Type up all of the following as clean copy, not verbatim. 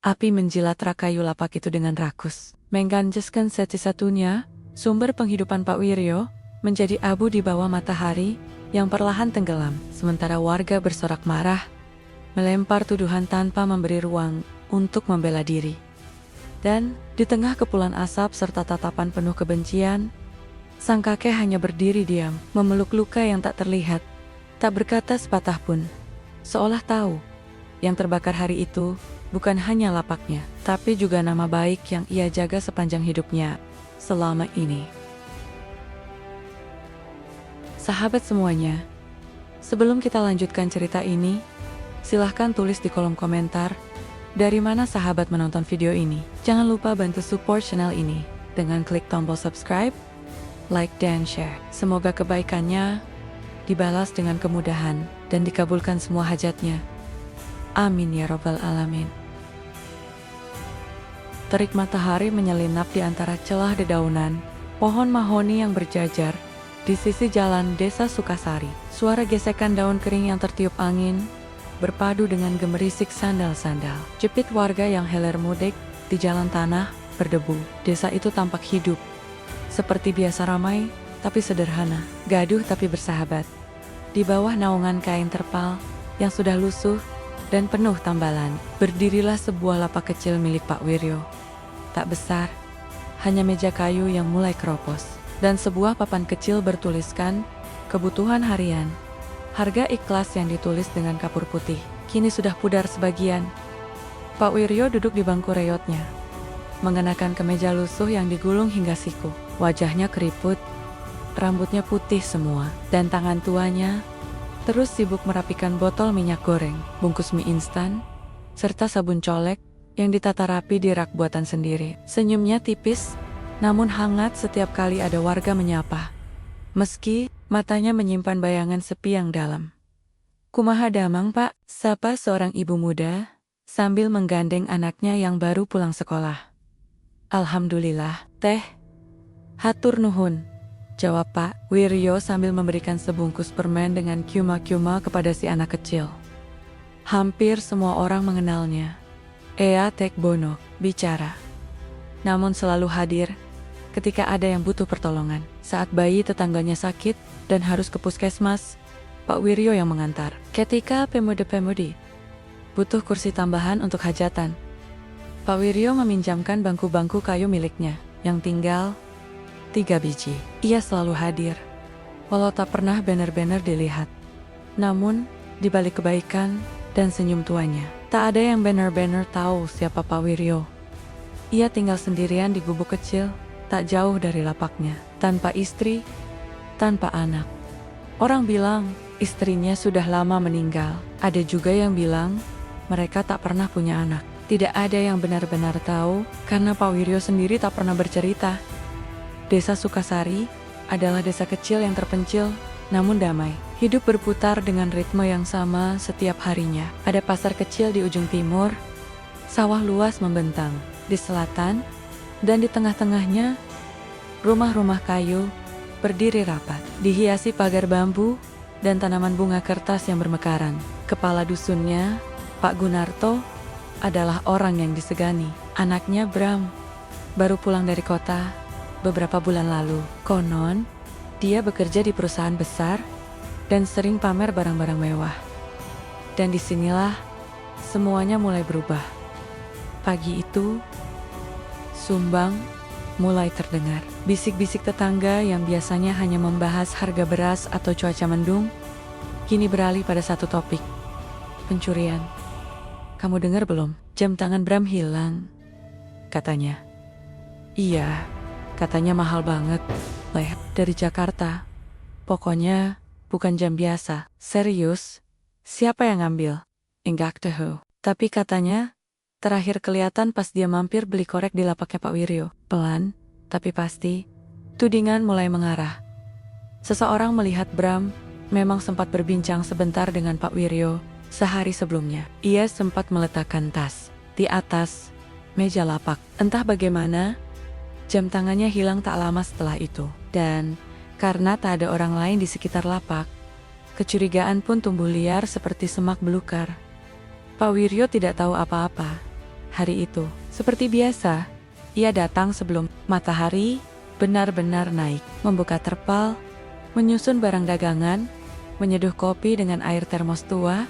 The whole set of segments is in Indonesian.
Api menjilat rak kayu lapak itu dengan rakus, mengganjeskan satu-satunya sumber penghidupan Pak Wiryo menjadi abu di bawah matahari yang perlahan tenggelam. Sementara warga bersorak marah, melempar tuduhan tanpa memberi ruang untuk membela diri. Dan di tengah kepulan asap serta tatapan penuh kebencian, sang kakek hanya berdiri diam, memeluk luka yang tak terlihat, tak berkata sepatah pun, seolah tahu yang terbakar hari itu bukan hanya lapaknya, tapi juga nama baik yang ia jaga sepanjang hidupnya selama ini. Sahabat semuanya, sebelum kita lanjutkan cerita ini, silahkan tulis di kolom komentar dari mana sahabat menonton video ini. Jangan lupa bantu support channel ini dengan klik tombol subscribe, like, dan share. Semoga kebaikannya dibalas dengan kemudahan dan dikabulkan semua hajatnya. Amin ya robbal alamin. Terik matahari menyelinap di antara celah dedaunan pohon mahoni yang berjajar di sisi jalan Desa Sukasari. Suara gesekan daun kering yang tertiup angin berpadu dengan gemerisik sandal-sandal jepit warga yang heler mudik di jalan tanah berdebu. Desa itu tampak hidup, seperti biasa ramai tapi sederhana, gaduh tapi bersahabat. Di bawah naungan kain terpal yang sudah lusuh dan penuh tambalan, berdirilah sebuah lapak kecil milik Pak Wiryo. Tak besar, hanya meja kayu yang mulai keropos, dan sebuah papan kecil bertuliskan kebutuhan harian. Harga ikhlas yang ditulis dengan kapur putih, kini sudah pudar sebagian. Pak Wiryo duduk di bangku reyotnya, mengenakan kemeja lusuh yang digulung hingga siku. Wajahnya keriput, rambutnya putih semua, dan tangan tuanya terus sibuk merapikan botol minyak goreng, bungkus mie instan, serta sabun colek yang ditata rapi di rak buatan sendiri. Senyumnya tipis, namun hangat setiap kali ada warga menyapa. Meski matanya menyimpan bayangan sepi yang dalam. Kumaha damang Pak, sapa seorang ibu muda sambil menggandeng anaknya yang baru pulang sekolah. Alhamdulillah, Teh. Hatur nuhun, jawab Pak Wiryo sambil memberikan sebungkus permen dengan kiuma-kiuma kepada si anak kecil. Hampir semua orang mengenalnya. Ea Tek Bono bicara, namun selalu hadir ketika ada yang butuh pertolongan. Saat bayi tetangganya sakit dan harus ke puskesmas, Pak Wiryo yang mengantar. Ketika pemuda-pemudi butuh kursi tambahan untuk hajatan, Pak Wiryo meminjamkan bangku-bangku kayu miliknya yang tinggal 3 biji. Ia selalu hadir, walau tak pernah banner-banner dilihat. Namun, di balik kebaikan dan senyum tuanya, tak ada yang banner-banner tahu siapa Pak Wiryo. Ia tinggal sendirian di gubuk kecil, tak jauh dari lapaknya, tanpa istri, tanpa anak. Orang bilang istrinya sudah lama meninggal. Ada juga yang bilang mereka tak pernah punya anak. Tidak ada yang benar-benar tahu karena Pak Wiryo sendiri tak pernah bercerita. Desa Sukasari adalah desa kecil yang terpencil, namun damai. Hidup berputar dengan ritme yang sama setiap harinya. Ada pasar kecil di ujung timur, sawah luas membentang di selatan, dan di tengah-tengahnya, rumah-rumah kayu berdiri rapat, dihiasi pagar bambu dan tanaman bunga kertas yang bermekaran. Kepala dusunnya, Pak Gunarto, adalah orang yang disegani. Anaknya Bram baru pulang dari kota beberapa bulan lalu. Konon, dia bekerja di perusahaan besar dan sering pamer barang-barang mewah. Dan disinilah semuanya mulai berubah. Pagi itu, sumbang mulai terdengar. Bisik-bisik tetangga yang biasanya hanya membahas harga beras atau cuaca mendung, kini beralih pada satu topik. Pencurian. Kamu dengar belum? Jam tangan Bram hilang, katanya. Iya, katanya mahal banget, Leh, dari Jakarta. Pokoknya bukan jam biasa. Serius? Siapa yang ngambil? Enggak tahu. Tapi katanya terakhir kelihatan pas dia mampir beli korek di lapaknya Pak Wiryo. Pelan, tapi pasti, tudingan mulai mengarah. Seseorang melihat Bram memang sempat berbincang sebentar dengan Pak Wiryo sehari sebelumnya. Ia sempat meletakkan tas di atas meja lapak. Entah bagaimana, jam tangannya hilang tak lama setelah itu. Dan karena tak ada orang lain di sekitar lapak, kecurigaan pun tumbuh liar seperti semak belukar. Pak Wiryo tidak tahu apa-apa. Hari itu, seperti biasa, ia datang sebelum matahari benar-benar naik, membuka terpal, menyusun barang dagangan, menyeduh kopi dengan air termos tua,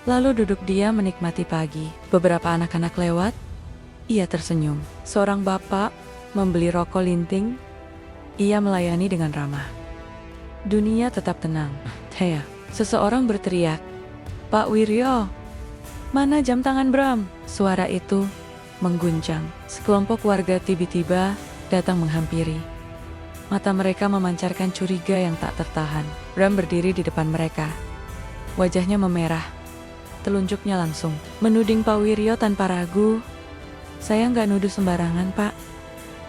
lalu duduk diam menikmati pagi. Beberapa anak-anak lewat, ia tersenyum. Seorang bapak membeli rokok linting, ia melayani dengan ramah. Dunia tetap tenang. Hea, seseorang berteriak, "Pak Wiryo, mana jam tangan Bram?" Suara itu mengguncang. Sekelompok warga tiba-tiba datang menghampiri. Mata mereka memancarkan curiga yang tak tertahan. Bram berdiri di depan mereka. Wajahnya memerah. Telunjuknya langsung menuding Pak Wiryo tanpa ragu. "Saya nggak nuduh sembarangan, Pak.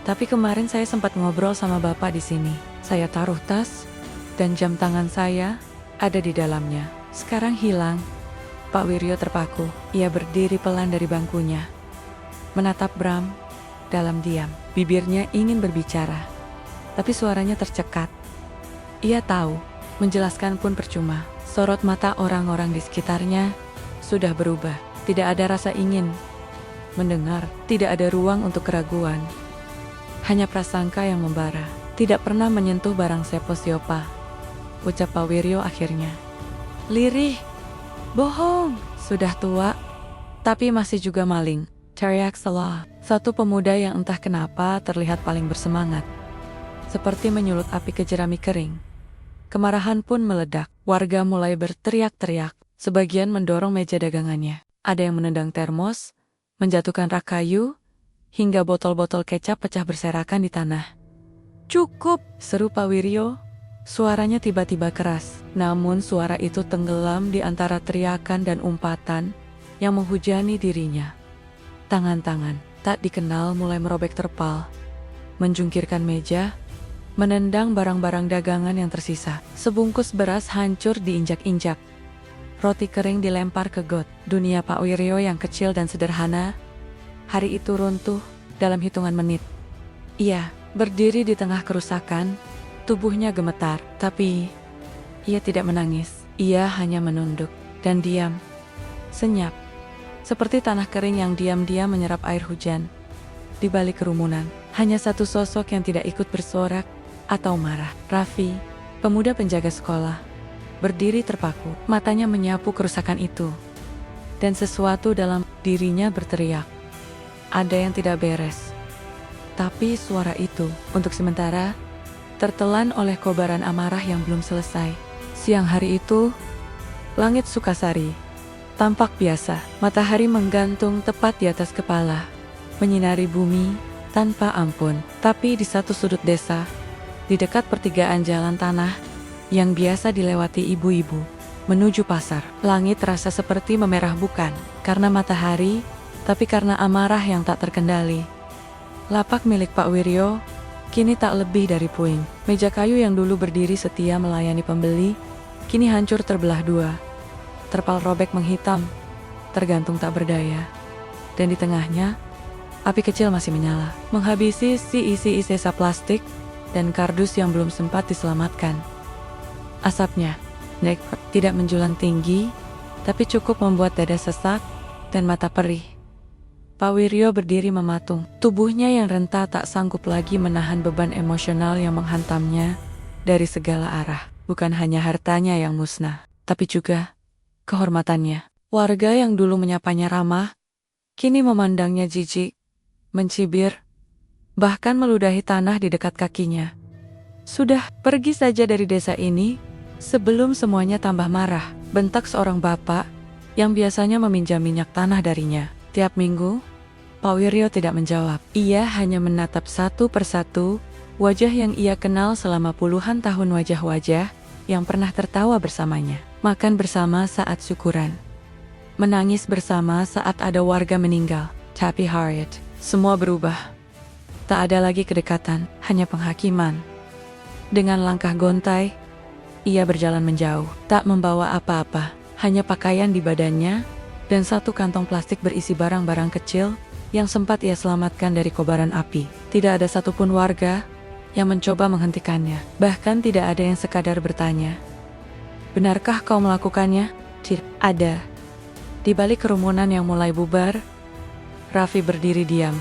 Tapi kemarin saya sempat ngobrol sama Bapak di sini. Saya taruh tas, dan jam tangan saya ada di dalamnya. Sekarang hilang." Pak Wiryo terpaku. Ia berdiri pelan dari bangkunya, menatap Bram dalam diam. Bibirnya ingin berbicara, tapi suaranya tercekat. Ia tahu, menjelaskan pun percuma. Sorot mata orang-orang di sekitarnya sudah berubah. Tidak ada rasa ingin mendengar, tidak ada ruang untuk keraguan. Hanya prasangka yang membara. "Tidak pernah menyentuh barang Sepo Siopa," ucap Pak Wiryo akhirnya. "Lirih, bohong, sudah tua, tapi masih juga maling," teriak Salah, satu pemuda yang entah kenapa terlihat paling bersemangat. Seperti menyulut api ke jerami kering. Kemarahan pun meledak. Warga mulai berteriak-teriak. Sebagian mendorong meja dagangannya. Ada yang menendang termos, menjatuhkan rak kayu, hingga botol-botol kecap pecah berserakan di tanah. "Cukup!" seru Pak Wiryo. Suaranya tiba-tiba keras. Namun suara itu tenggelam di antara teriakan dan umpatan yang menghujani dirinya. Tangan-tangan tak dikenal mulai merobek terpal, menjungkirkan meja, menendang barang-barang dagangan yang tersisa. Sebungkus beras hancur diinjak-injak. Roti kering dilempar ke got. Dunia Pak Wiryo yang kecil dan sederhana, hari itu runtuh dalam hitungan menit. Ia berdiri di tengah kerusakan, tubuhnya gemetar, tapi ia tidak menangis. Ia hanya menunduk dan diam, senyap. Seperti tanah kering yang diam-diam menyerap air hujan. Di balik kerumunan, hanya satu sosok yang tidak ikut bersorak atau marah. Raffi, pemuda penjaga sekolah, berdiri terpaku. Matanya menyapu kerusakan itu. Dan sesuatu dalam dirinya berteriak. Ada yang tidak beres. Tapi suara itu, untuk sementara, tertelan oleh kobaran amarah yang belum selesai. Siang hari itu, langit Sukasari tampak biasa. Matahari menggantung tepat di atas kepala, menyinari bumi tanpa ampun. Tapi di satu sudut desa, di dekat pertigaan jalan tanah yang biasa dilewati ibu-ibu menuju pasar, langit terasa seperti memerah, bukan karena matahari, tapi karena amarah yang tak terkendali. Lapak milik Pak Wiryo kini tak lebih dari puing. Meja kayu yang dulu berdiri setia melayani pembeli, kini hancur terbelah dua. Terpal robek menghitam, tergantung tak berdaya. Dan di tengahnya, api kecil masih menyala, menghabisi isi sisa plastik dan kardus yang belum sempat diselamatkan. Asapnya tidak menjulang tinggi, tapi cukup membuat dada sesak dan mata perih. Pak Wiryo berdiri mematung. Tubuhnya yang renta tak sanggup lagi menahan beban emosional yang menghantamnya dari segala arah. Bukan hanya hartanya yang musnah, tapi juga kehormatannya. Warga yang dulu menyapanya ramah, kini memandangnya jijik, mencibir, bahkan meludahi tanah di dekat kakinya. "Sudah, pergi saja dari desa ini, sebelum semuanya tambah marah," bentak seorang bapak yang biasanya meminjam minyak tanah darinya. Tiap minggu, Pak Wiryo tidak menjawab. Ia hanya menatap satu persatu wajah yang ia kenal selama puluhan tahun, wajah-wajah yang pernah tertawa bersamanya, makan bersama saat syukuran, menangis bersama saat ada warga meninggal. Tapi Harriet, semua berubah. Tak ada lagi kedekatan, hanya penghakiman. Dengan langkah gontai, ia berjalan menjauh, tak membawa apa-apa, hanya pakaian di badannya dan satu kantong plastik berisi barang-barang kecil yang sempat ia selamatkan dari kobaran api. Tidak ada satupun warga yang mencoba menghentikannya. Bahkan tidak ada yang sekadar bertanya, "Benarkah kau melakukannya?" Tidak ada. Di balik kerumunan yang mulai bubar, Raffi berdiri diam.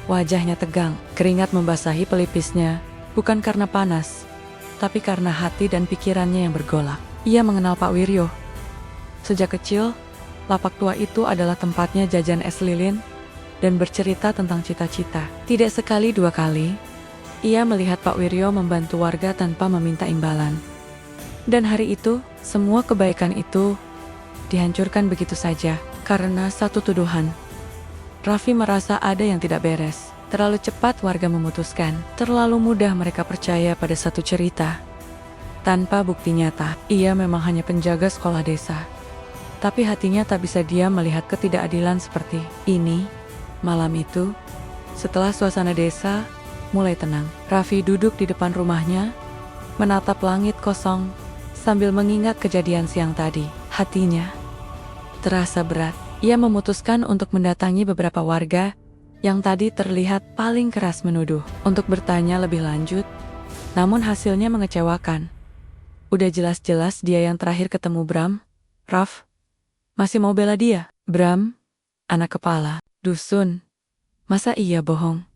Wajahnya tegang, keringat membasahi pelipisnya, bukan karena panas, tapi karena hati dan pikirannya yang bergolak. Ia mengenal Pak Wiryo. Sejak kecil, lapak tua itu adalah tempatnya jajan es lilin dan bercerita tentang cita-cita. Tidak sekali dua kali, ia melihat Pak Wiryo membantu warga tanpa meminta imbalan. Dan hari itu, semua kebaikan itu dihancurkan begitu saja karena satu tuduhan. Raffi merasa ada yang tidak beres. Terlalu cepat warga memutuskan, terlalu mudah mereka percaya pada satu cerita. Tanpa bukti nyata, ia memang hanya penjaga sekolah desa. Tapi hatinya tak bisa diam melihat ketidakadilan seperti ini. Malam itu, setelah suasana desa mulai tenang, Raffi duduk di depan rumahnya, menatap langit kosong, sambil mengingat kejadian siang tadi. Hatinya terasa berat. Ia memutuskan untuk mendatangi beberapa warga yang tadi terlihat paling keras menuduh untuk bertanya lebih lanjut, namun hasilnya mengecewakan. Udah jelas-jelas dia yang terakhir ketemu Bram. Raf, masih mau bela dia? Bram, anak kepala dusun. Masa iya bohong?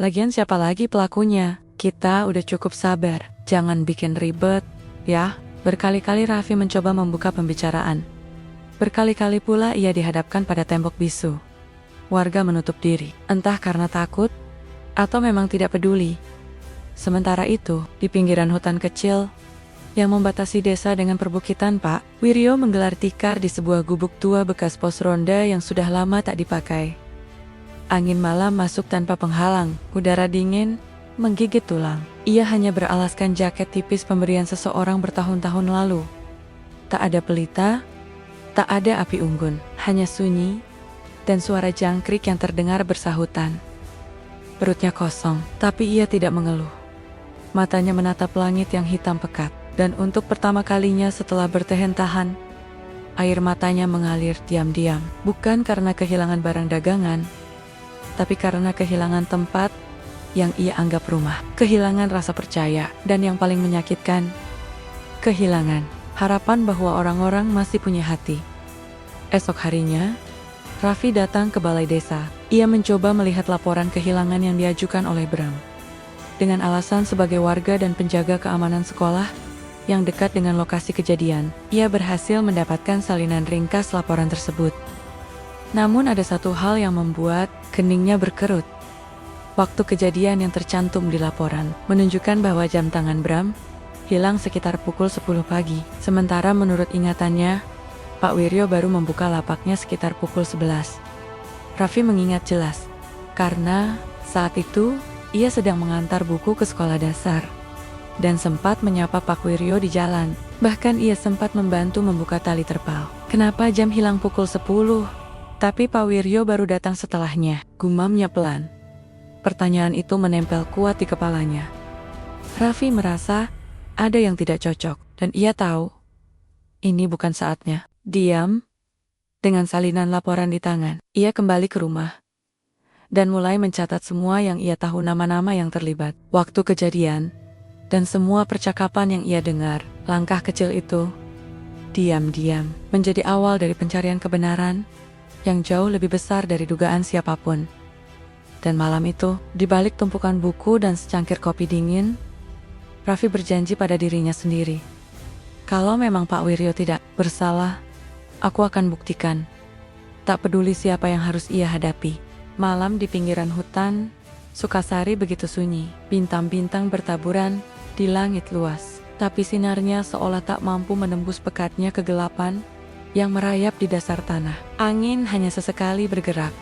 Lagian siapa lagi pelakunya? Kita udah cukup sabar, jangan bikin ribet, ya. Berkali-kali Raffi mencoba membuka pembicaraan. Berkali-kali pula ia dihadapkan pada tembok bisu. Warga menutup diri, entah karena takut atau memang tidak peduli. Sementara itu, di pinggiran hutan kecil yang membatasi desa dengan perbukitan, Pak Wiryo menggelar tikar di sebuah gubuk tua bekas pos ronda yang sudah lama tak dipakai. Angin malam masuk tanpa penghalang, udara dingin menggigit tulang. Ia hanya beralaskan jaket tipis pemberian seseorang bertahun-tahun lalu. Tak ada pelita, tak ada api unggun, hanya sunyi dan suara jangkrik yang terdengar bersahutan. Perutnya kosong, tapi ia tidak mengeluh. Matanya menatap langit yang hitam pekat, dan untuk pertama kalinya setelah bertahan-tahan, air matanya mengalir diam-diam. Bukan karena kehilangan barang dagangan, tapi karena kehilangan tempat yang ia anggap rumah. Kehilangan rasa percaya, dan yang paling menyakitkan, kehilangan harapan bahwa orang-orang masih punya hati. Esok harinya, Raffi datang ke balai desa. Ia mencoba melihat laporan kehilangan yang diajukan oleh Bram. Dengan alasan sebagai warga dan penjaga keamanan sekolah yang dekat dengan lokasi kejadian, ia berhasil mendapatkan salinan ringkas laporan tersebut. Namun ada satu hal yang membuat keningnya berkerut. Waktu kejadian yang tercantum di laporan menunjukkan bahwa jam tangan Bram hilang sekitar pukul 10 pagi. Sementara menurut ingatannya, Pak Wiryo baru membuka lapaknya sekitar pukul 11. Raffi mengingat jelas, karena saat itu ia sedang mengantar buku ke sekolah dasar dan sempat menyapa Pak Wiryo di jalan. Bahkan ia sempat membantu membuka tali terpal. Kenapa jam hilang pukul 10? Tapi Pak Wiryo baru datang setelahnya, gumamnya pelan. Pertanyaan itu menempel kuat di kepalanya. Raffi merasa ada yang tidak cocok, dan ia tahu ini bukan saatnya. Diam, dengan salinan laporan di tangan, ia kembali ke rumah dan mulai mencatat semua yang ia tahu, nama-nama yang terlibat, waktu kejadian, dan semua percakapan yang ia dengar. Langkah kecil itu, diam-diam, menjadi awal dari pencarian kebenaran yang jauh lebih besar dari dugaan siapapun. Dan malam itu, di balik tumpukan buku dan secangkir kopi dingin, Raffi berjanji pada dirinya sendiri. Kalau memang Pak Wiryo tidak bersalah, aku akan buktikan. Tak peduli siapa yang harus ia hadapi. Malam di pinggiran hutan Sukasari begitu sunyi. Bintang-bintang bertaburan di langit luas, tapi sinarnya seolah tak mampu menembus pekatnya kegelapan yang merayap di dasar tanah. Angin hanya sesekali bergerak,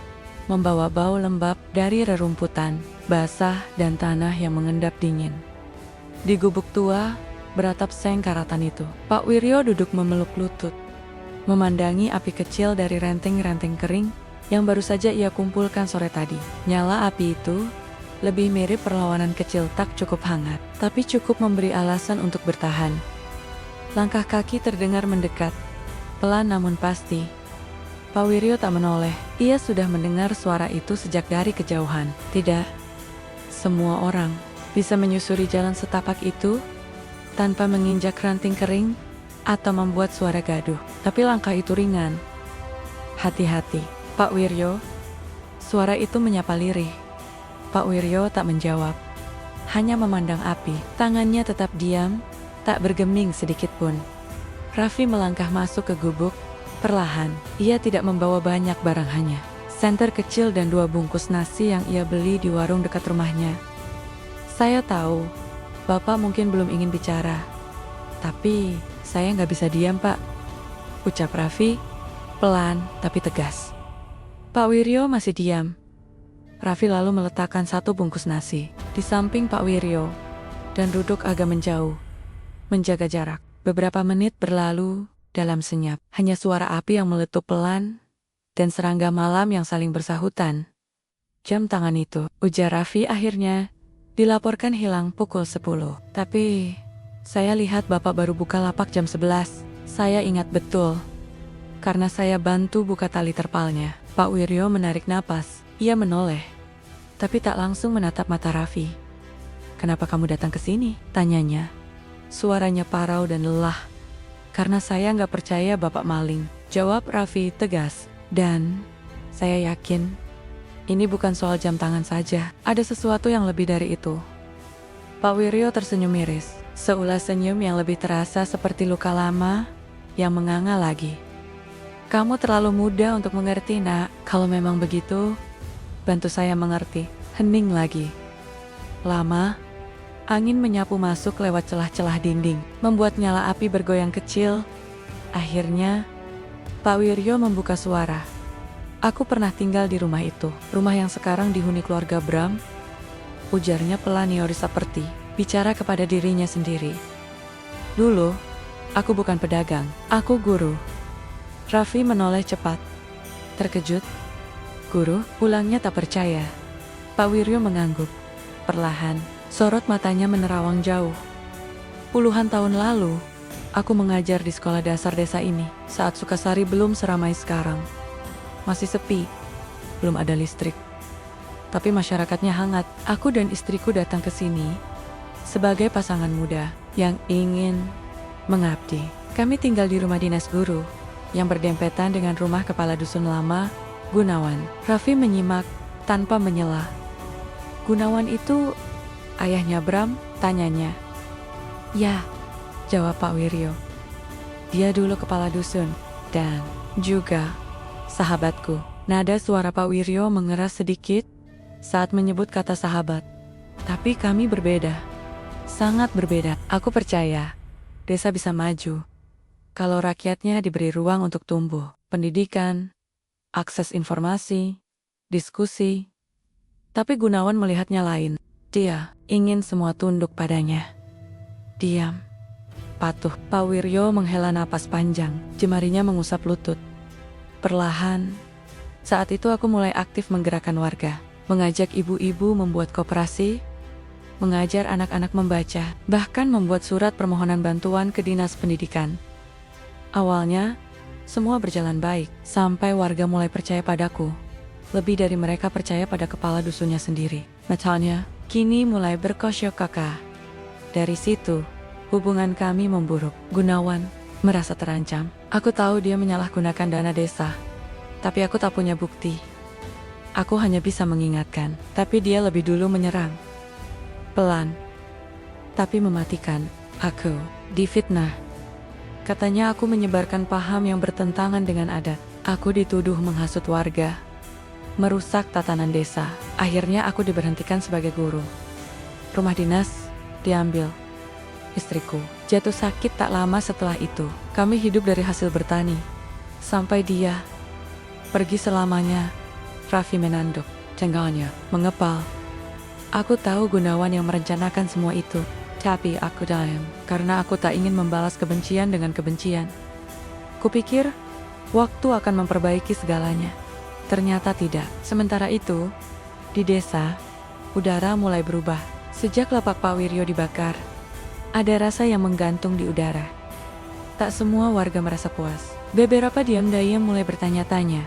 membawa bau lembab dari rerumputan basah dan tanah yang mengendap dingin. Di gubuk tua beratap seng karatan itu, Pak Wiryo duduk memeluk lutut, memandangi api kecil dari renteng-renteng kering yang baru saja ia kumpulkan sore tadi. Nyala api itu lebih mirip perlawanan kecil, tak cukup hangat, tapi cukup memberi alasan untuk bertahan. Langkah kaki terdengar mendekat, pelan namun pasti. Pak Wiryo tak menoleh, ia sudah mendengar suara itu sejak dari kejauhan. Tidak semua orang bisa menyusuri jalan setapak itu tanpa menginjak ranting kering atau membuat suara gaduh. Tapi langkah itu ringan. Hati-hati, Pak Wiryo, Suara itu menyapa lirih. Pak Wiryo tak menjawab, hanya memandang api. Tangannya tetap diam, tak bergeming sedikit pun. Raffi melangkah masuk ke gubuk. Perlahan, ia tidak membawa banyak barang, hanya senter kecil dan 2 bungkus nasi yang ia beli di warung dekat rumahnya. Saya tahu, Bapak mungkin belum ingin bicara. Tapi, saya nggak bisa diam, Pak. Ucap Raffi, pelan tapi tegas. Pak Wiryo masih diam. Raffi lalu meletakkan 1 bungkus nasi di samping Pak Wiryo dan duduk agak menjauh, menjaga jarak. Beberapa menit berlalu dalam senyap, hanya suara api yang meletup pelan dan serangga malam yang saling bersahutan. Jam tangan itu, ujar Raffi akhirnya, dilaporkan hilang pukul 10. Tapi, saya lihat Bapak baru buka lapak jam 11. Saya ingat betul, karena saya bantu buka tali terpalnya. Pak Wiryo menarik napas. Ia menoleh, tapi tak langsung menatap mata Raffi. Kenapa kamu datang ke sini? Tanyanya. Suaranya parau dan lelah. Karena saya nggak percaya Bapak maling, jawab Raffi tegas. Dan, saya yakin, ini bukan soal jam tangan saja. Ada sesuatu yang lebih dari itu. Pak Wiryo tersenyum miris. Seulas senyum yang lebih terasa seperti luka lama yang menganga lagi. Kamu terlalu muda untuk mengerti, Nak. Kalau memang begitu, bantu saya mengerti. Hening lagi. Lama, angin menyapu masuk lewat celah-celah dinding, membuat nyala api bergoyang kecil. Akhirnya, Pak Wiryo membuka suara. Aku pernah tinggal di rumah itu, rumah yang sekarang dihuni keluarga Bram. Ujarnya pelan nyaris seperti bicara kepada dirinya sendiri. Dulu, aku bukan pedagang, aku guru. Raffi menoleh cepat. Terkejut. Guru, ulangnya tak percaya. Pak Wiryo mengangguk. Perlahan, sorot matanya menerawang jauh. Puluhan tahun lalu, aku mengajar di sekolah dasar desa ini, saat Sukasari belum seramai sekarang. Masih sepi, belum ada listrik. Tapi masyarakatnya hangat. Aku dan istriku datang ke sini sebagai pasangan muda yang ingin mengabdi. Kami tinggal di rumah dinas guru yang berdempetan dengan rumah kepala dusun lama, Gunawan. Raffi menyimak tanpa menyela. Gunawan itu ayahnya Bram? Tanyanya. Ya, jawab Pak Wiryo. Dia dulu kepala dusun dan juga sahabatku. Nada suara Pak Wiryo mengeras sedikit saat menyebut kata sahabat. Tapi kami berbeda. Sangat berbeda. Aku percaya desa bisa maju kalau rakyatnya diberi ruang untuk tumbuh. Pendidikan, akses informasi, diskusi. Tapi Gunawan melihatnya lain. Dia ingin semua tunduk padanya. Diam. Patuh. Pak Wiryo menghela napas panjang. Jemarinya mengusap lutut. Perlahan, saat itu aku mulai aktif menggerakkan warga. Mengajak ibu-ibu membuat koperasi, mengajar anak-anak membaca, bahkan membuat surat permohonan bantuan ke Dinas Pendidikan. Awalnya, semua berjalan baik, sampai warga mulai percaya padaku. Lebih dari mereka percaya pada kepala dusunnya sendiri. Macamnya, kini mulai berkosyok kakak. Dari situ, hubungan kami memburuk. Gunawan merasa terancam. Aku tahu dia menyalahgunakan dana desa, tapi aku tak punya bukti. Aku hanya bisa mengingatkan, tapi dia lebih dulu menyerang. Pelan, tapi mematikan. Aku difitnah. Katanya aku menyebarkan paham yang bertentangan dengan adat. Aku dituduh menghasut warga, merusak tatanan desa. Akhirnya aku diberhentikan sebagai guru. Rumah dinas diambil. Istriku jatuh sakit tak lama setelah itu. Kami hidup dari hasil bertani. Sampai dia pergi selamanya. Raffi menanduk. Cengganya mengepal. Aku tahu Gunawan yang merencanakan semua itu. Tapi aku diam, karena aku tak ingin membalas kebencian dengan kebencian. Kupikir, waktu akan memperbaiki segalanya. Ternyata tidak. Sementara itu, di desa, udara mulai berubah. Sejak lapak Pak Wiryo dibakar, ada rasa yang menggantung di udara. Tak semua warga merasa puas. Beberapa diam-diam mulai bertanya-tanya.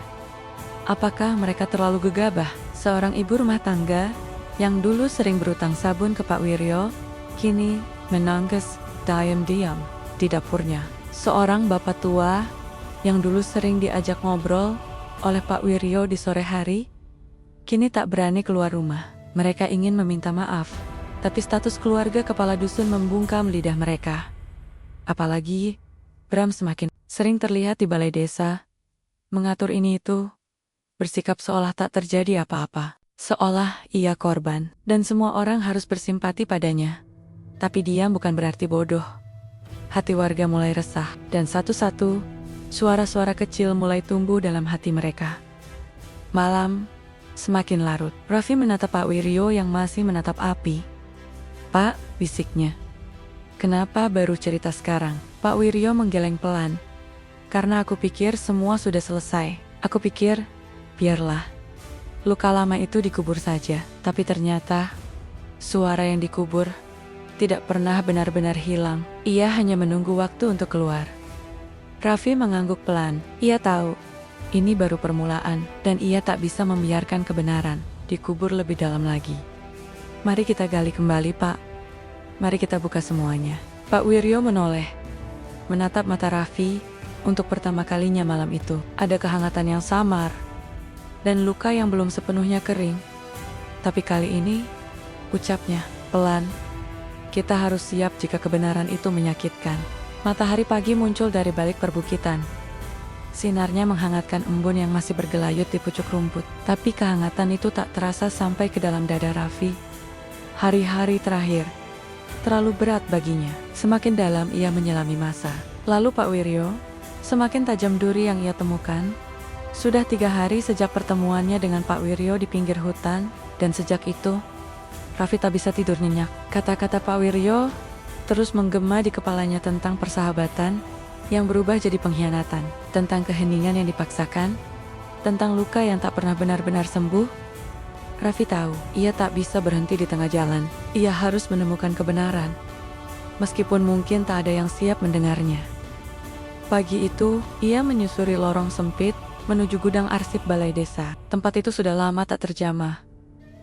Apakah mereka terlalu gegabah? Seorang ibu rumah tangga, yang dulu sering berutang sabun ke Pak Wiryo, kini menangis diam-diam di dapurnya. Seorang bapak tua yang dulu sering diajak ngobrol oleh Pak Wiryo di sore hari, kini tak berani keluar rumah. Mereka ingin meminta maaf, tapi status keluarga kepala dusun membungkam lidah mereka. Apalagi, Bram semakin sering terlihat di balai desa, mengatur ini itu, bersikap seolah tak terjadi apa-apa. Seolah ia korban, dan semua orang harus bersimpati padanya. Tapi dia bukan berarti bodoh. Hati warga mulai resah, dan satu-satu, suara-suara kecil mulai tumbuh dalam hati mereka. Malam semakin larut. Raffi menatap Pak Wiryo yang masih menatap api. "Pak," bisiknya. "Kenapa baru cerita sekarang?" Pak Wiryo menggeleng pelan. "Karena aku pikir semua sudah selesai. Aku pikir, biarlah luka lama itu dikubur saja." Tapi ternyata, suara yang dikubur tidak pernah benar-benar hilang. Ia hanya menunggu waktu untuk keluar. Raffi mengangguk pelan. Ia tahu, ini baru permulaan, dan ia tak bisa membiarkan kebenaran dikubur lebih dalam lagi. "Mari kita gali kembali, Pak. Mari kita buka semuanya." Pak Wiryo menoleh, menatap mata Raffi. Untuk pertama kalinya malam itu, ada kehangatan yang samar, dan luka yang belum sepenuhnya kering. Tapi kali ini, ucapnya pelan, "Kita harus siap jika kebenaran itu menyakitkan." Matahari pagi muncul dari balik perbukitan. Sinarnya menghangatkan embun yang masih bergelayut di pucuk rumput. Tapi kehangatan itu tak terasa sampai ke dalam dada Raffi. Hari-hari terakhir terlalu berat baginya. Semakin dalam ia menyelami masa. Lalu Pak Wiryo, semakin tajam duri yang ia temukan. Sudah 3 hari sejak pertemuannya dengan Pak Wiryo di pinggir hutan, dan sejak itu, Raffi tak bisa tidur nyenyak. Kata-kata Pak Wiryo terus menggema di kepalanya tentang persahabatan yang berubah jadi pengkhianatan, tentang keheningan yang dipaksakan, tentang luka yang tak pernah benar-benar sembuh. Raffi tahu, ia tak bisa berhenti di tengah jalan. Ia harus menemukan kebenaran, meskipun mungkin tak ada yang siap mendengarnya. Pagi itu, ia menyusuri lorong sempit menuju gudang arsip balai desa. Tempat itu sudah lama tak terjamah.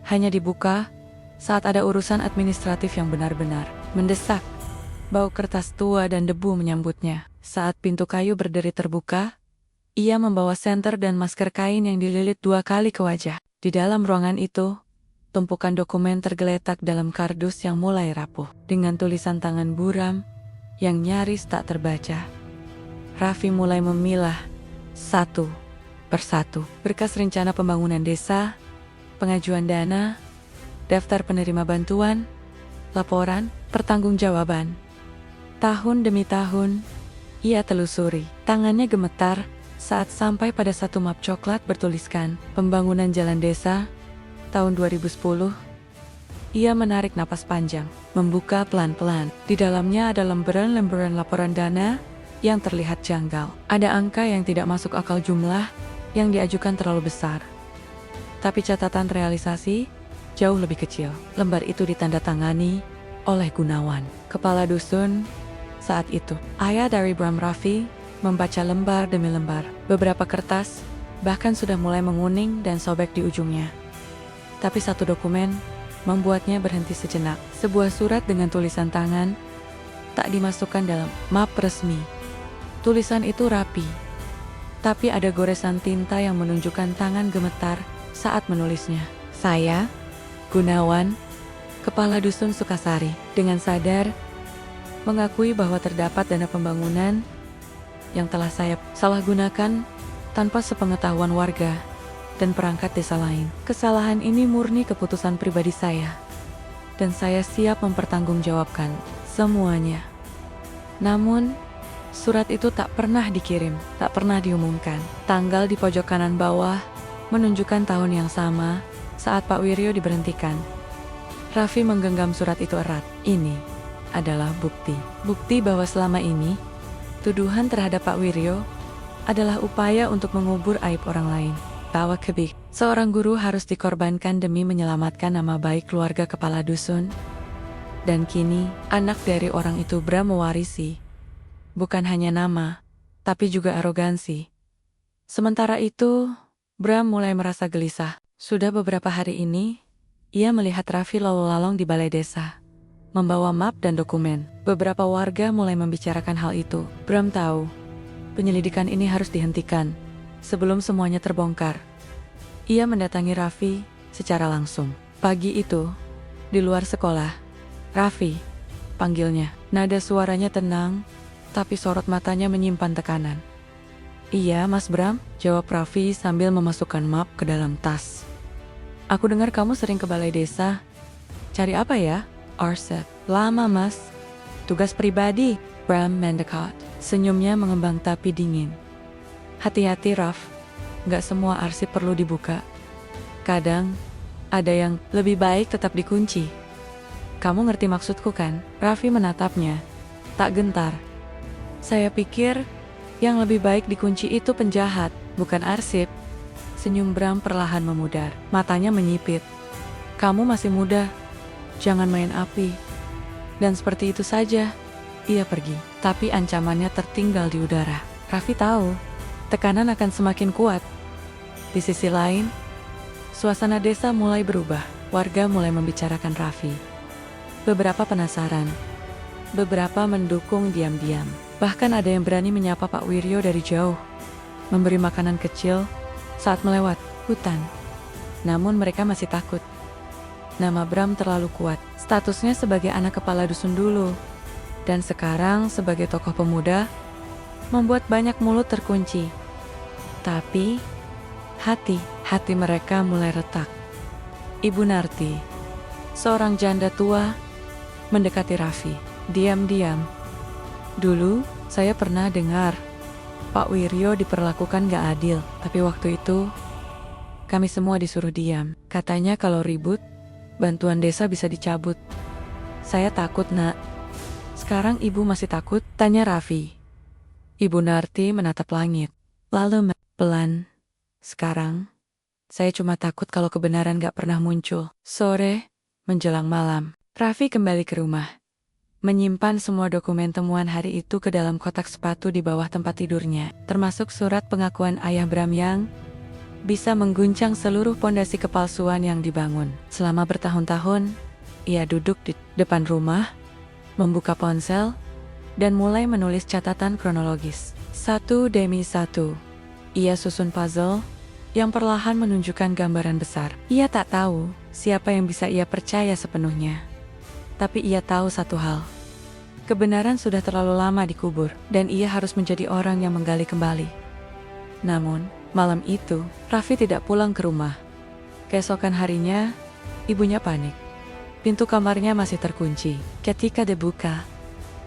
Hanya dibuka saat ada urusan administratif yang benar-benar mendesak. Bau kertas tua dan debu menyambutnya. Saat pintu kayu berderi terbuka, ia membawa senter dan masker kain yang dililit 2 kali ke wajah. Di dalam ruangan itu, tumpukan dokumen tergeletak dalam kardus yang mulai rapuh, dengan tulisan tangan buram yang nyaris tak terbaca. Raffi mulai memilah satu persatu berkas rencana pembangunan desa, pengajuan dana, daftar penerima bantuan, laporan, pertanggungjawaban. Tahun demi tahun, ia telusuri. Tangannya gemetar saat sampai pada satu map coklat bertuliskan Pembangunan Jalan Desa tahun 2010. Ia menarik napas panjang, membuka pelan-pelan. Di dalamnya ada lembaran-lembaran laporan dana yang terlihat janggal. Ada angka yang tidak masuk akal, jumlah yang diajukan terlalu besar. Tapi catatan realisasi jauh lebih kecil. Lembar itu ditandatangani oleh Gunawan, kepala dusun saat itu. Ayah dari Bram. Raffi membaca lembar demi lembar. Beberapa kertas bahkan sudah mulai menguning dan sobek di ujungnya. Tapi satu dokumen membuatnya berhenti sejenak. Sebuah surat dengan tulisan tangan tak dimasukkan dalam map resmi. Tulisan itu rapi, tapi ada goresan tinta yang menunjukkan tangan gemetar saat menulisnya. "Saya, Gunawan, kepala dusun Sukasari," dengan sadar mengakui bahwa terdapat dana pembangunan yang telah saya salah gunakan tanpa sepengetahuan warga dan perangkat desa lain. Kesalahan ini murni keputusan pribadi saya, dan saya siap mempertanggungjawabkan semuanya. Namun, surat itu tak pernah dikirim, tak pernah diumumkan. Tanggal di pojok kanan bawah menunjukkan tahun yang sama saat Pak Wiryo diberhentikan. Raffi menggenggam surat itu erat. Ini adalah bukti bahwa selama ini tuduhan terhadap Pak Wiryo adalah upaya untuk mengubur aib orang lain. Bahwa seorang guru harus dikorbankan demi menyelamatkan nama baik keluarga kepala dusun. Dan kini, anak dari orang itu Bram mewarisi bukan hanya nama, tapi juga arogansi. Sementara itu, Bram mulai merasa gelisah. Sudah beberapa hari ini, ia melihat Raffi lalu-lalang di balai desa, membawa map dan dokumen. Beberapa warga mulai membicarakan hal itu. Bram tahu, penyelidikan ini harus dihentikan sebelum semuanya terbongkar. Ia mendatangi Raffi secara langsung. Pagi itu, di luar sekolah, Raffi, panggilnya. Nada suaranya tenang, tapi sorot matanya menyimpan tekanan. Iya, Mas Bram, jawab Raffi sambil memasukkan map ke dalam tas. Aku dengar kamu sering ke balai desa. Cari apa ya? Arsip. Lama, Mas. Tugas pribadi. Bram mendekat. Senyumnya mengembang tapi dingin. Hati-hati, Raff. Gak semua arsip perlu dibuka. Kadang, ada yang lebih baik tetap dikunci. Kamu ngerti maksudku kan? Raffi menatapnya. Tak gentar. Saya pikir, yang lebih baik dikunci itu penjahat, bukan arsip. Senyum Bram perlahan memudar. Matanya menyipit. Kamu masih muda. Jangan main api. Dan seperti itu saja, ia pergi. Tapi ancamannya tertinggal di udara. Raffi tahu, tekanan akan semakin kuat. Di sisi lain, suasana desa mulai berubah. Warga mulai membicarakan Raffi. Beberapa penasaran, beberapa mendukung diam-diam. Bahkan ada yang berani menyapa Pak Wiryo dari jauh, memberi makanan kecil saat melewat hutan. Namun mereka masih takut. Nama Bram terlalu kuat, statusnya sebagai anak kepala dusun dulu, dan sekarang sebagai tokoh pemuda, membuat banyak mulut terkunci. Tapi, hati mereka mulai retak. Ibu Narti, seorang janda tua, mendekati Raffi, diam-diam. Dulu, saya pernah dengar, Pak Wiryo diperlakukan gak adil, tapi waktu itu, kami semua disuruh diam. Katanya kalau ribut, bantuan desa bisa dicabut. Saya takut, Nak. Sekarang ibu masih takut? Tanya Raffi. Ibu Narti menatap langit, lalu pelan. Sekarang, saya cuma takut kalau kebenaran gak pernah muncul. Sore, menjelang malam, Raffi kembali ke rumah. Menyimpan semua dokumen temuan hari itu ke dalam kotak sepatu di bawah tempat tidurnya, termasuk surat pengakuan ayah Bram yang bisa mengguncang seluruh pondasi kepalsuan yang dibangun. Selama bertahun-tahun, ia duduk di depan rumah, membuka ponsel, dan mulai menulis catatan kronologis. Satu demi satu, ia susun puzzle yang perlahan menunjukkan gambaran besar. Ia tak tahu siapa yang bisa ia percaya sepenuhnya. Tapi ia tahu satu hal. Kebenaran sudah terlalu lama dikubur, dan ia harus menjadi orang yang menggali kembali. Namun, malam itu, Raffi tidak pulang ke rumah. Keesokan harinya, ibunya panik. Pintu kamarnya masih terkunci. Ketika dibuka,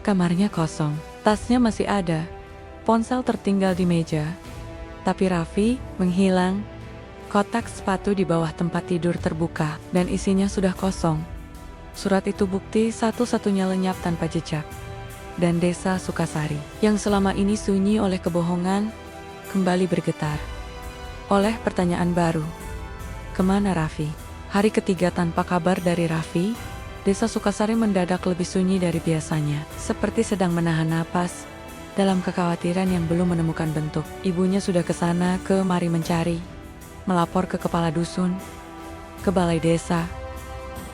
kamarnya kosong. Tasnya masih ada. Ponsel tertinggal di meja. Tapi Raffi menghilang. Kotak sepatu di bawah tempat tidur terbuka, dan isinya sudah kosong. Surat itu bukti satu-satunya lenyap tanpa jejak. Dan desa Sukasari, yang selama ini sunyi oleh kebohongan, kembali bergetar. Oleh pertanyaan baru. Kemana Raffi? Hari ketiga tanpa kabar dari Raffi, desa Sukasari mendadak lebih sunyi dari biasanya. Seperti sedang menahan napas, dalam kekhawatiran yang belum menemukan bentuk. Ibunya sudah ke sana kemari mencari, melapor ke kepala dusun, ke balai desa,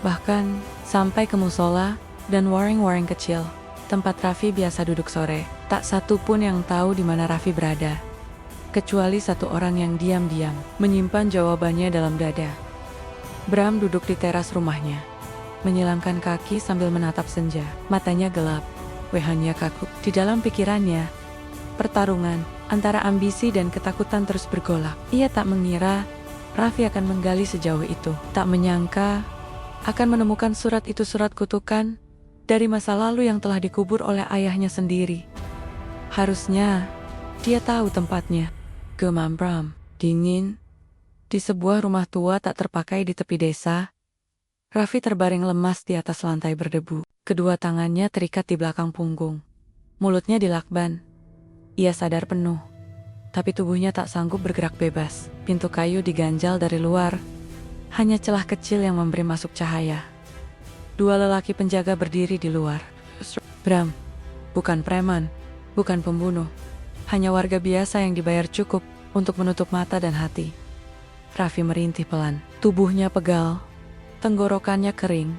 bahkan sampai ke musola dan waring-waring kecil, tempat Raffi biasa duduk sore. Tak satu pun yang tahu di mana Raffi berada, kecuali satu orang yang diam-diam menyimpan jawabannya dalam dada. Bram duduk di teras rumahnya, menyilangkan kaki sambil menatap senja. Matanya gelap, wajahnya kaku. Di dalam pikirannya, pertarungan antara ambisi dan ketakutan terus bergolak. Ia tak mengira Raffi akan menggali sejauh itu. Tak menyangka akan menemukan surat itu surat kutukan dari masa lalu yang telah dikubur oleh ayahnya sendiri. Harusnya dia tahu tempatnya. Gemam Bram, dingin, di sebuah rumah tua tak terpakai di tepi desa. Raffi terbaring lemas di atas lantai berdebu. Kedua tangannya terikat di belakang punggung. Mulutnya dilakban. Ia sadar penuh, tapi tubuhnya tak sanggup bergerak bebas. Pintu kayu diganjal dari luar. Hanya celah kecil yang memberi masuk cahaya. Dua lelaki penjaga berdiri di luar. Bram, bukan preman, bukan pembunuh. Hanya warga biasa yang dibayar cukup untuk menutup mata dan hati. Raffi merintih pelan. Tubuhnya pegal, tenggorokannya kering.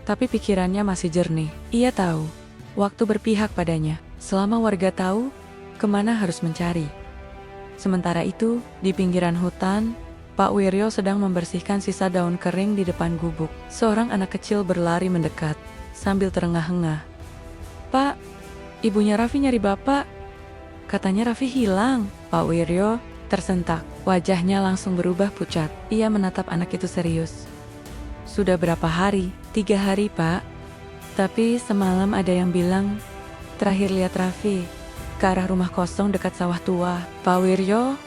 Tapi pikirannya masih jernih. Ia tahu, waktu berpihak padanya. Selama warga tahu, kemana harus mencari. Sementara itu, di pinggiran hutan, Pak Wiryo sedang membersihkan sisa daun kering di depan gubuk. Seorang anak kecil berlari mendekat, sambil terengah-engah. "Pak, ibunya Raffi nyari Bapak. Katanya Raffi hilang." Pak Wiryo tersentak. Wajahnya langsung berubah pucat. Ia menatap anak itu serius. "Sudah berapa hari?" "3 hari, Pak. Tapi semalam ada yang bilang terakhir lihat Raffi ke arah rumah kosong dekat sawah tua." Pak Wiryo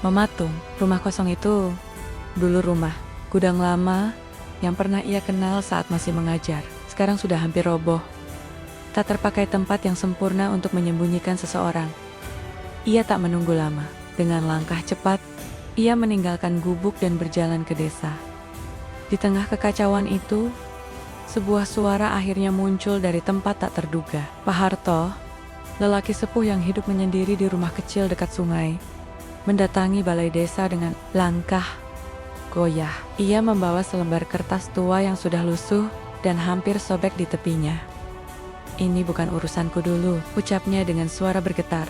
mematung. Rumah kosong itu dulu rumah gudang lama yang pernah ia kenal saat masih mengajar. Sekarang sudah hampir roboh. Tak terpakai tempat yang sempurna untuk menyembunyikan seseorang. Ia tak menunggu lama. Dengan langkah cepat, ia meninggalkan gubuk dan berjalan ke desa. Di tengah kekacauan itu, sebuah suara akhirnya muncul dari tempat tak terduga. Pak Harto, lelaki sepuh yang hidup menyendiri di rumah kecil dekat sungai, mendatangi balai desa dengan langkah goyah. Ia membawa selembar kertas tua yang sudah lusuh dan hampir sobek di tepinya. "Ini bukan urusanku dulu," ucapnya dengan suara bergetar.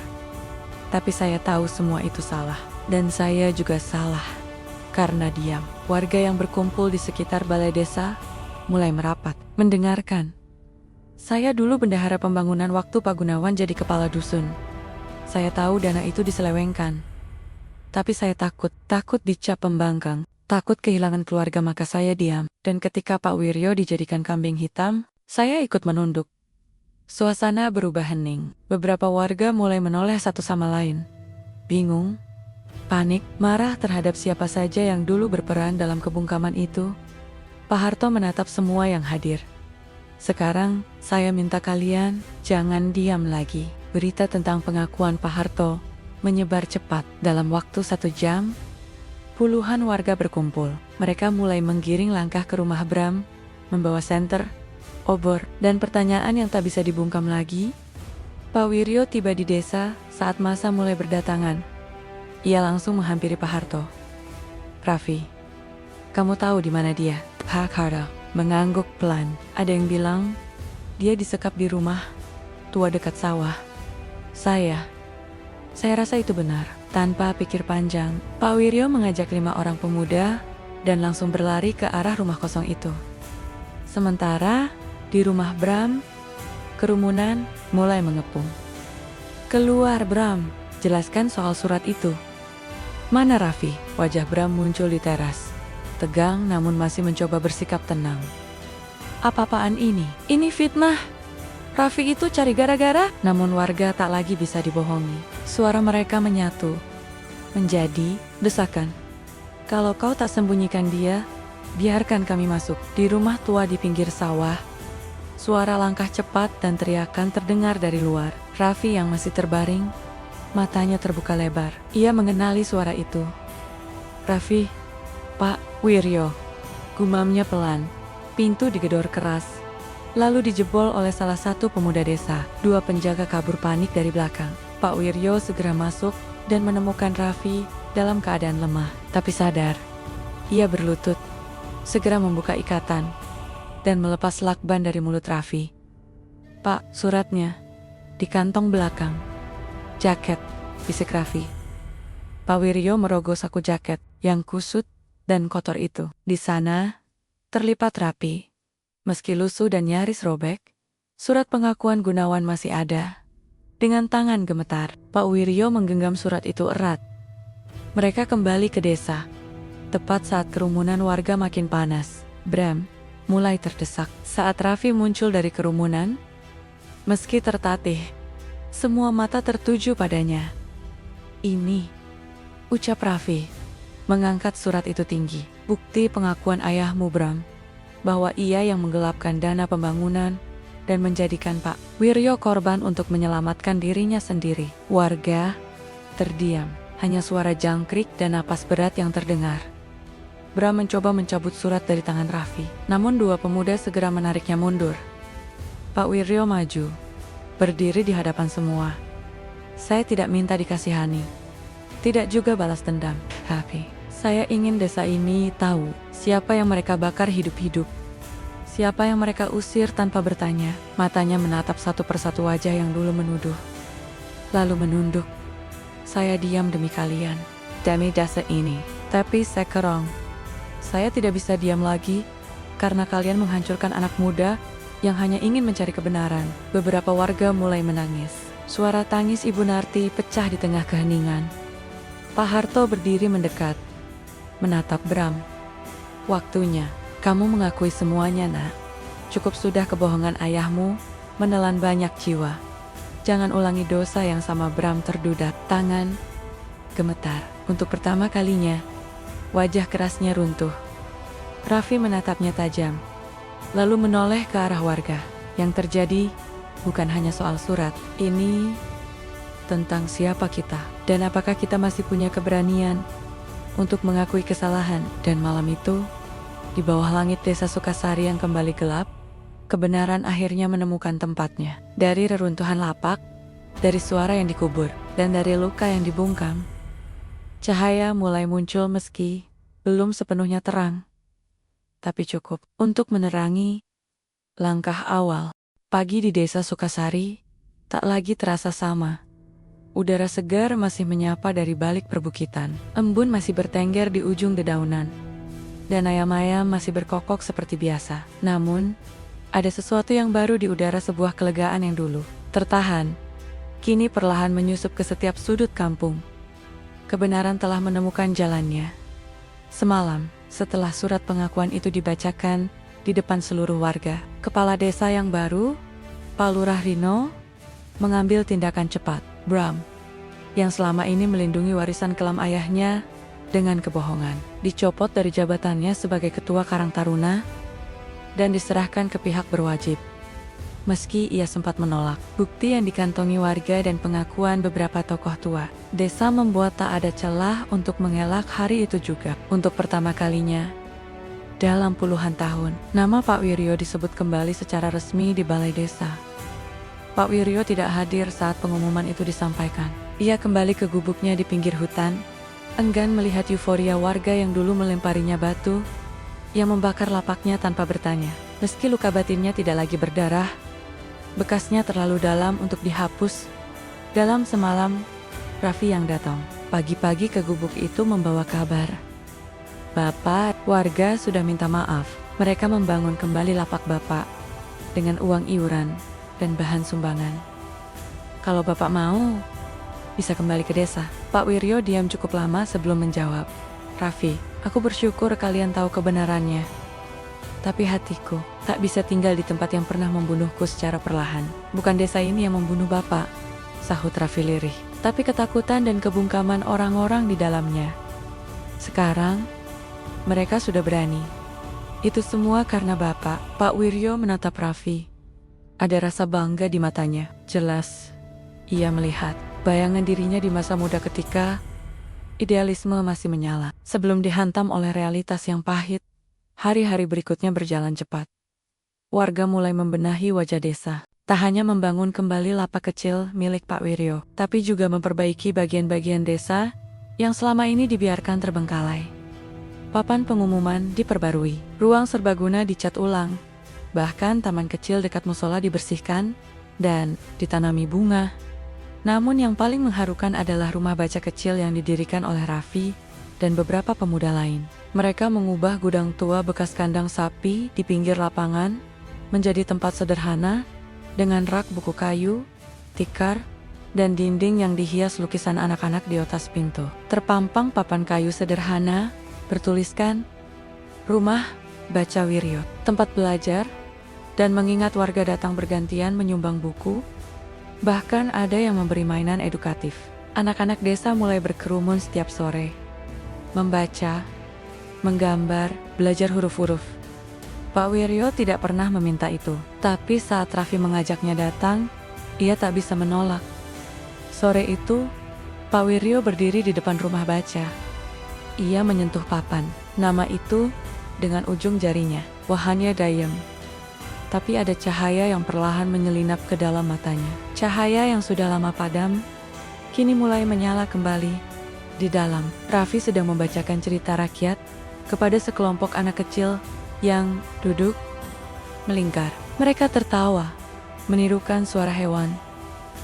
"Tapi saya tahu semua itu salah. Dan saya juga salah karena diam." Warga yang berkumpul di sekitar balai desa mulai merapat, mendengarkan. "Saya dulu bendahara pembangunan waktu Pak Gunawan jadi kepala dusun. Saya tahu dana itu diselewengkan. Tapi saya takut dicap pembangkang, takut kehilangan keluarga, maka saya diam. Dan ketika Pak Wiryo dijadikan kambing hitam, saya ikut menunduk." Suasana berubah hening. Beberapa warga mulai menoleh satu sama lain. Bingung, panik, marah terhadap siapa saja yang dulu berperan dalam kebungkaman itu. Pak Harto menatap semua yang hadir. "Sekarang, saya minta kalian jangan diam lagi." Berita tentang pengakuan Pak Harto menyebar cepat. Dalam waktu 1 jam, puluhan warga berkumpul. Mereka mulai menggiring langkah ke rumah Bram, membawa senter, obor, dan pertanyaan yang tak bisa dibungkam lagi. Pak Wiryo tiba di desa saat masa mulai berdatangan. Ia langsung menghampiri Pak Harto. "Raffi, kamu tahu di mana dia?" Pak Harto mengangguk pelan. "Ada yang bilang dia disekap di rumah tua dekat sawah. Saya rasa itu benar." Tanpa pikir panjang, Pak Wiryo mengajak 5 orang pemuda dan langsung berlari ke arah rumah kosong itu. Sementara di rumah Bram, kerumunan mulai mengepung. "Keluar Bram, jelaskan soal surat itu." "Mana Raffi?" Wajah Bram muncul di teras. Tegang namun masih mencoba bersikap tenang. "Apa-apaan ini? Ini fitnah. Raffi itu cari gara-gara." Namun warga tak lagi bisa dibohongi. Suara mereka menyatu menjadi desakan. "Kalau kau tak sembunyikan dia, biarkan kami masuk." Di rumah tua di pinggir sawah, suara langkah cepat dan teriakan terdengar dari luar. Raffi yang masih terbaring, matanya terbuka lebar. Ia mengenali suara itu. "Raffi, Pak Wiryo," gumamnya pelan. Pintu digedor keras, lalu dijebol oleh salah satu pemuda desa. 2 penjaga kabur panik dari belakang. Pak Wiryo segera masuk dan menemukan Raffi dalam keadaan lemah, tapi sadar. Ia berlutut, segera membuka ikatan, dan melepas lakban dari mulut Raffi. "Pak, suratnya di kantong belakang jaket," bisik Raffi. Pak Wiryo merogoh saku jaket yang kusut dan kotor itu. Di sana, terlipat rapi. Meski lusuh dan nyaris robek, surat pengakuan Gunawan masih ada. Dengan tangan gemetar, Pak Wiryo menggenggam surat itu erat. Mereka kembali ke desa. Tepat saat kerumunan warga makin panas, Bram mulai terdesak. Saat Raffi muncul dari kerumunan, meski tertatih, semua mata tertuju padanya. "Ini," ucap Raffi, mengangkat surat itu tinggi. "Bukti pengakuan ayahmu Bram, bahwa ia yang menggelapkan dana pembangunan dan menjadikan Pak Wiryo korban untuk menyelamatkan dirinya sendiri." Warga terdiam, hanya suara jangkrik dan napas berat yang terdengar. Bram mencoba mencabut surat dari tangan Raffi, namun 2 pemuda segera menariknya mundur. Pak Wiryo maju, berdiri di hadapan semua. "Saya tidak minta dikasihani, tidak juga balas dendam, tapi saya ingin desa ini tahu siapa yang mereka bakar hidup-hidup. Siapa yang mereka usir tanpa bertanya." Matanya menatap satu persatu wajah yang dulu menuduh, lalu menunduk. "Saya diam demi kalian, demi desa ini." Tapi Sekerong, saya tidak bisa diam lagi karena kalian menghancurkan anak muda yang hanya ingin mencari kebenaran. Beberapa warga mulai menangis. Suara tangis Ibu Narti pecah di tengah keheningan. Pak Harto berdiri mendekat, menatap Bram. Waktunya, kamu mengakui semuanya, nak. Cukup sudah kebohongan ayahmu menelan banyak jiwa. Jangan ulangi dosa yang sama. Bram terdudak, tangan gemetar. Untuk pertama kalinya, wajah kerasnya runtuh. Raffi menatapnya tajam, lalu menoleh ke arah warga. Yang terjadi bukan hanya soal surat, ini tentang siapa kita dan apakah kita masih punya keberanian untuk mengakui kesalahan. Dan malam itu, di bawah langit desa Sukasari yang kembali gelap, kebenaran akhirnya menemukan tempatnya. Dari reruntuhan lapak, dari suara yang dikubur, dan dari luka yang dibungkam, cahaya mulai muncul meski belum sepenuhnya terang, tapi cukup untuk menerangi langkah awal. Pagi di desa Sukasari tak lagi terasa sama. Udara segar masih menyapa dari balik perbukitan. Embun masih bertengger di ujung dedaunan, dan ayam-ayam masih berkokok seperti biasa. Namun, ada sesuatu yang baru di udara. Sebuah kelegaan yang dulu tertahan, kini perlahan menyusup ke setiap sudut kampung. Kebenaran telah menemukan jalannya. Semalam, setelah surat pengakuan itu dibacakan di depan seluruh warga, kepala desa yang baru, Pak Lurah Rino, mengambil tindakan cepat. Bram, yang selama ini melindungi warisan kelam ayahnya dengan kebohongan, dicopot dari jabatannya sebagai ketua Karang Taruna dan diserahkan ke pihak berwajib. Meski ia sempat menolak, bukti yang dikantongi warga dan pengakuan beberapa tokoh tua desa membuat tak ada celah untuk mengelak hari itu juga. Untuk pertama kalinya dalam puluhan tahun, nama Pak Wiryo disebut kembali secara resmi di balai desa. Pak Wiryo tidak hadir saat pengumuman itu disampaikan. Ia kembali ke gubuknya di pinggir hutan, enggan melihat euforia warga yang dulu melemparinya batu, yang membakar lapaknya tanpa bertanya. Meski luka batinnya tidak lagi berdarah, bekasnya terlalu dalam untuk dihapus. Dalam semalam, Raffi yang datang pagi-pagi ke gubuk itu membawa kabar. Bapak, warga sudah minta maaf. Mereka membangun kembali lapak Bapak dengan uang iuran dan bahan sumbangan. Kalau Bapak mau, bisa kembali ke desa. Pak Wiryo diam cukup lama sebelum menjawab. Raffi, aku bersyukur kalian tahu kebenarannya. Tapi hatiku tak bisa tinggal di tempat yang pernah membunuhku secara perlahan. Bukan desa ini yang membunuh Bapak, sahut Raffi lirih, tapi ketakutan dan kebungkaman orang-orang di dalamnya. Sekarang, mereka sudah berani. Itu semua karena Bapak. Pak Wiryo menatap Raffi. Ada rasa bangga di matanya. Jelas, ia melihat bayangan dirinya di masa muda ketika idealisme masih menyala. Sebelum dihantam oleh realitas yang pahit, hari-hari berikutnya berjalan cepat. Warga mulai membenahi wajah desa. Tak hanya membangun kembali lapak kecil milik Pak Wiryo, tapi juga memperbaiki bagian-bagian desa yang selama ini dibiarkan terbengkalai. Papan pengumuman diperbarui, ruang serbaguna dicat ulang, bahkan taman kecil dekat musola dibersihkan dan ditanami bunga. Namun yang paling mengharukan adalah rumah baca kecil yang didirikan oleh Raffi dan beberapa pemuda lain. Mereka mengubah gudang tua bekas kandang sapi di pinggir lapangan menjadi tempat sederhana dengan rak buku kayu, tikar, dan dinding yang dihias lukisan anak-anak di atas pintu. Terpampang papan kayu sederhana bertuliskan Rumah Baca Wiryo, tempat belajar, dan mengingat warga datang bergantian menyumbang buku. Bahkan ada yang memberi mainan edukatif. Anak-anak desa mulai berkerumun setiap sore, membaca, menggambar, belajar huruf-huruf. Pak Wiryo tidak pernah meminta itu, tapi saat Raffi mengajaknya datang, ia tak bisa menolak. Sore itu, Pak Wiryo berdiri di depan rumah baca. Ia menyentuh papan, nama itu dengan ujung jarinya. Wahanya dayem. Tapi ada cahaya yang perlahan menyelinap ke dalam matanya. Cahaya yang sudah lama padam, kini mulai menyala kembali. Di dalam, Raffi sedang membacakan cerita rakyat kepada sekelompok anak kecil yang duduk melingkar. Mereka tertawa, menirukan suara hewan,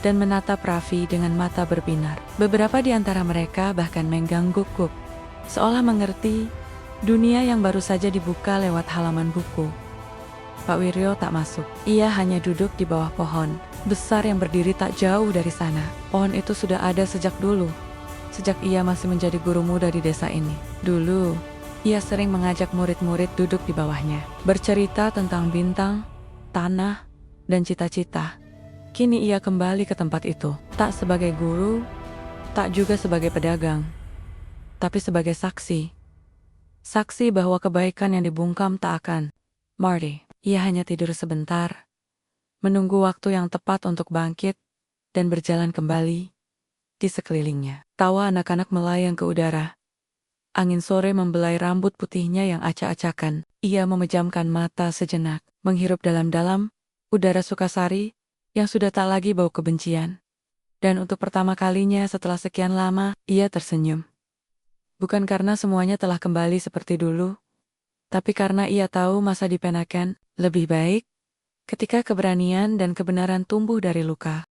dan menatap Raffi dengan mata berbinar. Beberapa di antara mereka bahkan mengangguk-guk. seolah mengerti dunia yang baru saja dibuka lewat halaman buku. Pak Wiryo tak masuk. Ia hanya duduk di bawah pohon besar yang berdiri tak jauh dari sana. Pohon itu sudah ada sejak dulu, sejak ia masih menjadi guru muda di desa ini. Dulu, ia sering mengajak murid-murid duduk di bawahnya, bercerita tentang bintang, tanah, dan cita-cita. Kini ia kembali ke tempat itu, tak sebagai guru, tak juga sebagai pedagang, tapi sebagai saksi. Saksi bahwa kebaikan yang dibungkam tak akan mati. Ia hanya tidur sebentar, menunggu waktu yang tepat untuk bangkit dan berjalan kembali di sekelilingnya. Tawa anak-anak melayang ke udara. Angin sore membelai rambut putihnya yang acak-acakan. Ia memejamkan mata sejenak, menghirup dalam-dalam udara Sukasari yang sudah tak lagi bau kebencian. Dan untuk pertama kalinya setelah sekian lama, ia tersenyum. Bukan karena semuanya telah kembali seperti dulu, tapi karena ia tahu masa dipenakan lebih baik ketika keberanian dan kebenaran tumbuh dari luka.